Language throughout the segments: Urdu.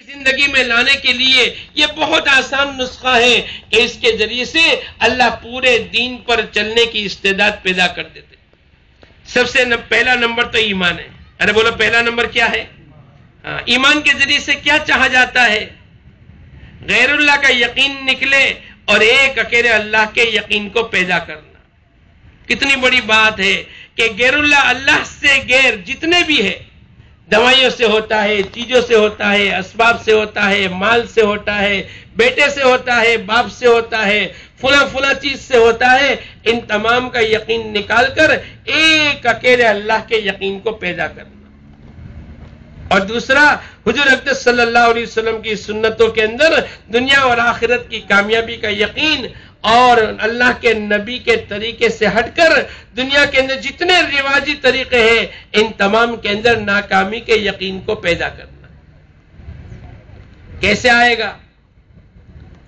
زندگی میں لانے کے لیے یہ بہت آسان نسخہ ہے کہ اس کے ذریعے سے اللہ پورے دین پر چلنے کی استعداد پیدا کر دیتے. سب سے پہلا نمبر تو ایمان ہے. ارے بولو پہلا نمبر کیا ہے؟ ایمان کے ذریعے سے کیا چاہا جاتا ہے؟ غیر اللہ کا یقین نکلے اور ایک اکیلے اللہ کے یقین کو پیدا کرنا. کتنی بڑی بات ہے کہ غیر اللہ سے غیر جتنے بھی ہے، دوائیوں سے ہوتا ہے، چیزوں سے ہوتا ہے، اسباب سے ہوتا ہے، مال سے ہوتا ہے، بیٹے سے ہوتا ہے، باپ سے ہوتا ہے، فلاں چیز سے ہوتا ہے، ان تمام کا یقین نکال کر ایک اکیلے اللہ کے یقین کو پیدا کرنا. اور دوسرا، حضور اقدس صلی اللہ علیہ وسلم کی سنتوں کے اندر دنیا اور آخرت کی کامیابی کا یقین، اور اللہ کے نبی کے طریقے سے ہٹ کر دنیا کے اندر جتنے رواجی طریقے ہیں ان تمام کے اندر ناکامی کے یقین کو پیدا کرنا. کیسے آئے گا؟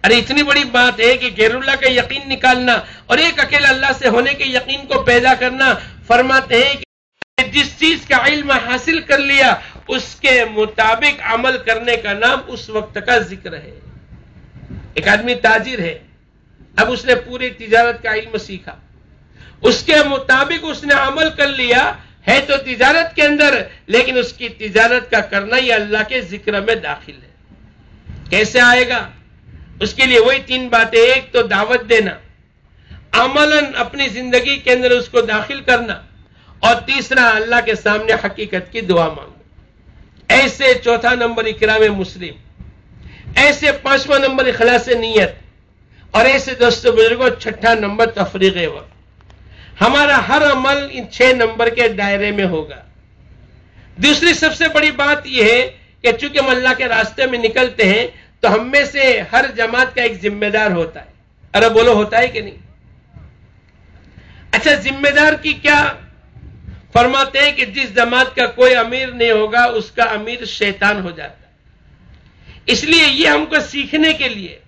ارے اتنی بڑی بات ہے کہ غیر اللہ کا یقین نکالنا اور ایک اکیلا اللہ سے ہونے کے یقین کو پیدا کرنا. فرماتے ہیں کہ جس چیز کا علم حاصل کر لیا اس کے مطابق عمل کرنے کا نام اس وقت کا ذکر ہے. ایک آدمی تاجر ہے، اب اس نے پوری تجارت کا علم سیکھا، اس کے مطابق اس نے عمل کر لیا ہے تو تجارت کے اندر، لیکن اس کی تجارت کا کرنا یہ اللہ کے ذکر میں داخل ہے. کیسے آئے گا؟ اس کے لیے وہی تین باتیں. ایک تو دعوت دینا، عملاً اپنی زندگی کے اندر اس کو داخل کرنا، اور تیسرا اللہ کے سامنے حقیقت کی دعا مانگنا. ایسے چوتھا نمبر اکرام مسلم، ایسے پانچواں نمبر اخلاص نیت، اور ایسے دوستو بزرگوں چھٹا نمبر تفریغ وقت. ہمارا ہر عمل ان 6 نمبر کے دائرے میں ہوگا. دوسری سب سے بڑی بات یہ ہے کہ چونکہ ہم اللہ کے راستے میں نکلتے ہیں تو ہم میں سے ہر جماعت کا ایک ذمہ دار ہوتا ہے. ارے بولو ہوتا ہے کہ نہیں؟ اچھا، ذمہ دار کی کیا؟ فرماتے ہیں کہ جس جماعت کا کوئی امیر نہیں ہوگا اس کا امیر شیطان ہو جاتا ہے. اس لیے یہ ہم کو سیکھنے کے لیے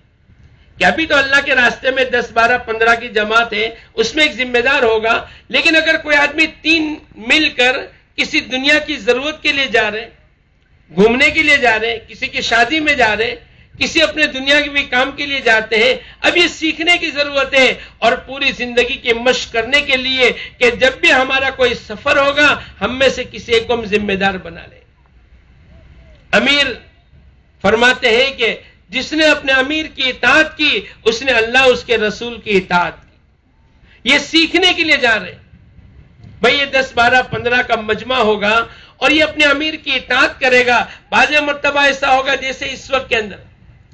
کہ ابھی تو اللہ کے راستے میں 10 12 15 کی جماعت ہے، اس میں ایک ذمہ دار ہوگا. لیکن اگر کوئی آدمی 3 مل کر کسی دنیا کی ضرورت کے لیے جا رہے، گھومنے کے لیے جا رہے، کسی کی شادی میں جا رہے، کسی اپنے دنیا کے بھی کام کے لیے جاتے ہیں، اب یہ سیکھنے کی ضرورت ہے اور پوری زندگی کی مشق کرنے کے لیے کہ جب بھی ہمارا کوئی سفر ہوگا ہم میں سے کسی ایک کو ہم ذمہ دار بنا لیں. امیر فرماتے ہیں کہ جس نے اپنے امیر کی اطاعت کی اس نے اللہ اس کے رسول کی اطاعت کی. یہ سیکھنے کے لیے جا رہے ہیں. بھئی یہ 10 12 15 کا مجمع ہوگا اور یہ اپنے امیر کی اطاعت کرے گا. بعض مرتبہ ایسا ہوگا جیسے اس وقت کے اندر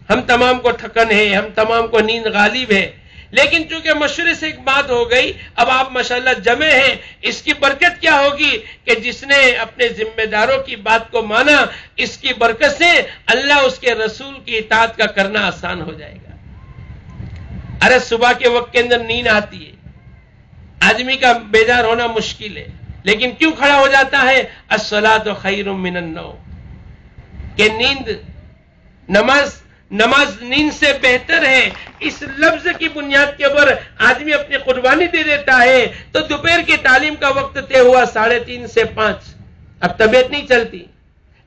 ہم تمام کو تھکن ہے، ہم تمام کو نیند غالب ہے، لیکن چونکہ مشورے سے ایک بات ہو گئی، اب آپ ماشاءاللہ جمع ہیں. اس کی برکت کیا ہوگی کہ جس نے اپنے ذمہ داروں کی بات کو مانا، اس کی برکت سے اللہ اس کے رسول کی اطاعت کا کرنا آسان ہو جائے گا. ارے صبح کے وقت کے اندر نیند آتی ہے، آدمی کا بیدار ہونا مشکل ہے، لیکن کیوں کھڑا ہو جاتا ہے؟ الصلاۃ خیر من النوم، کہ نیند نماز نیند سے بہتر ہے. اس لفظ کی بنیاد کے اوپر آدمی اپنی قربانی دے دیتا ہے. تو دوپہر کی تعلیم کا وقت طے ہوا 3:30 سے 5. اب طبیعت نہیں چلتی،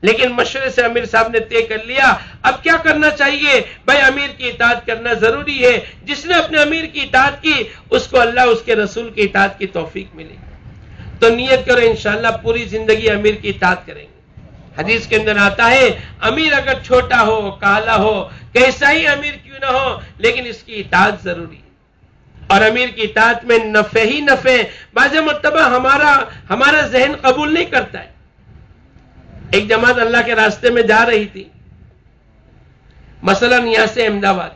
لیکن مشورے سے امیر صاحب نے طے کر لیا. اب کیا کرنا چاہیے؟ بھائی امیر کی اطاعت کرنا ضروری ہے. جس نے اپنے امیر کی اطاعت کی اس کو اللہ اس کے رسول کی اطاعت کی توفیق ملے. تو نیت کرو انشاءاللہ پوری زندگی امیر کی اطاعت کریں گے. حدیث کے اندر آتا ہے امیر اگر چھوٹا ہو، کالا ہو، کیسا ہی امیر کیوں نہ ہو، لیکن اس کی اطاعت ضروری ہے. اور امیر کی اطاعت میں نفع ہی نفع. بعض مرتبہ ہمارا ذہن قبول نہیں کرتا ہے. ایک جماعت اللہ کے راستے میں جا رہی تھی، مثلا یہاں سے احمد آباد.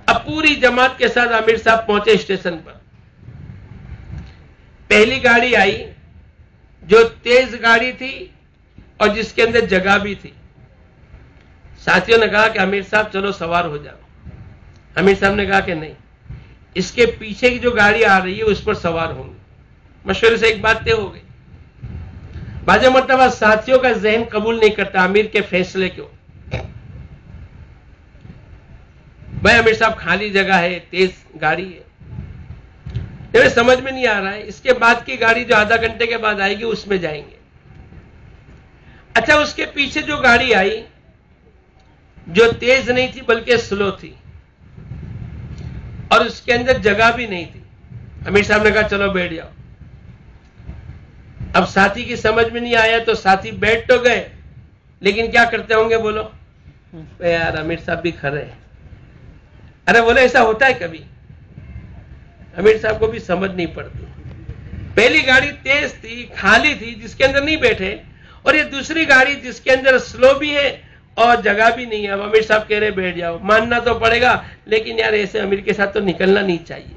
اب پوری جماعت کے ساتھ امیر صاحب پہنچے اسٹیشن پر. پہلی گاڑی آئی جو تیز گاڑی تھی اور جس کے اندر جگہ بھی تھی. ساتھیوں نے کہا کہ امیر صاحب چلو سوار ہو جاؤ. امیر صاحب نے کہا کہ نہیں، اس کے پیچھے کی جو گاڑی آ رہی ہے اس پر سوار ہوں گے. مشورے سے ایک بات طے ہو گئی. بعض مرتبہ ساتھیوں کا ذہن قبول نہیں کرتا امیر کے فیصلے کو. بھائی امیر صاحب خالی جگہ ہے، تیز گاڑی ہے، میرے سمجھ میں نہیں آ رہا ہے، اس کے بعد کی گاڑی جو آدھا گھنٹے کے بعد آئے گی اس میں جائیں گے. اچھا اس کے پیچھے جو گاڑی آئی جو تیز نہیں تھی بلکہ سلو تھی، اور اس کے اندر جگہ بھی نہیں تھی. امیر صاحب نے کہا چلو بیٹھ جاؤ. اب ساتھی کی سمجھ میں نہیں آیا تو ساتھی بیٹھ تو گئے، لیکن کیا کرتے ہوں گے بولو؟ یار امیر صاحب بھی کھڑے ہیں. ارے بولے ایسا ہوتا ہے کبھی؟ امیر صاحب کو بھی سمجھ نہیں پڑتی. پہلی گاڑی تیز تھی، خالی تھی، جس کے اندر نہیں بیٹھے، اور یہ دوسری گاڑی جس کے اندر سلو بھی ہے اور جگہ بھی نہیں ہے. اب امیر صاحب کہہ رہے بیٹھ جاؤ. ماننا تو پڑے گا، لیکن یار ایسے امیر کے ساتھ تو نکلنا نہیں چاہیے.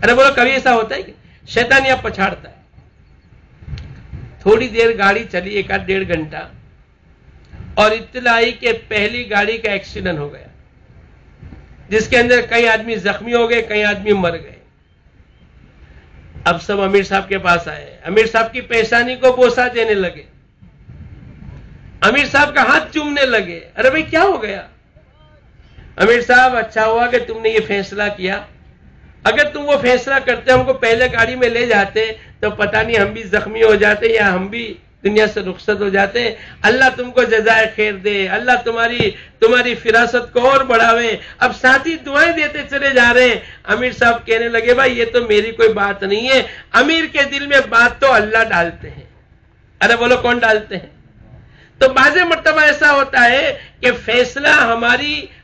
ارے بولو کبھی ایسا ہوتا ہے کہ شیطان یہاں پچھاڑتا ہے. تھوڑی دیر گاڑی چلی، 1-1.5 گھنٹہ، اور اطلاع آئی کہ پہلی گاڑی کا ایکسیڈنٹ ہو گیا، جس کے اندر کئی آدمی زخمی ہو گئے، کئی آدمی مر گئے. اب سب امیر صاحب کے پاس آئے، امیر صاحب کی پیشانی کو بوسہ دینے لگے، امیر صاحب کا ہاتھ چومنے لگے. ارے بھائی کیا ہو گیا؟ امیر صاحب اچھا ہوا کہ تم نے یہ فیصلہ کیا. اگر تم وہ فیصلہ کرتے ہم کو پہلے گاڑی میں لے جاتے تو پتہ نہیں ہم بھی زخمی ہو جاتے یا ہم بھی دنیا سے رخصت ہو جاتے. اللہ تم کو جزائے خیر دے، اللہ تمہاری فراست کو اور بڑھاوے. اب ساتھی دعائیں دیتے چلے جا رہے ہیں. امیر صاحب کہنے لگے بھائی یہ تو میری کوئی بات نہیں ہے، امیر کے دل میں بات تو اللہ ڈالتے ہیں. ارے بولو کون ڈالتے ہیں؟ تو بعض مرتبہ ایسا ہوتا ہے کہ فیصلہ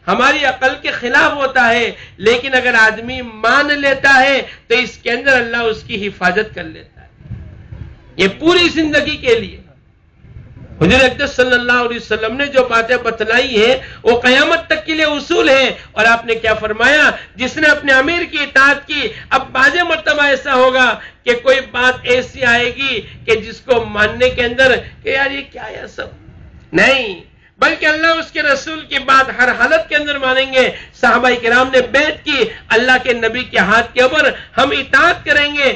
ہماری عقل کے خلاف ہوتا ہے، لیکن اگر آدمی مان لیتا ہے تو اس کے اندر اللہ اس کی حفاظت کر لیتا ہے. یہ پوری زندگی کے لیے حضور اقدس صلی اللہ علیہ وسلم نے جو باتیں بتلائی ہیں وہ قیامت تک کے لیے اصول ہیں. اور آپ نے کیا فرمایا؟ جس نے اپنے امیر کی اطاعت کی. اب بعض مرتبہ ایسا ہوگا کہ کوئی بات ایسی آئے گی کہ جس کو ماننے کے اندر کہ یار یہ کیا ہے سب نہیں، بلکہ اللہ اس کے رسول کی بات ہر حالت کے اندر مانیں گے. صحابہ کرام نے بیعت کی، اللہ کے نبی کے ہاتھ کے اوپر ہم اطاعت کریں گے.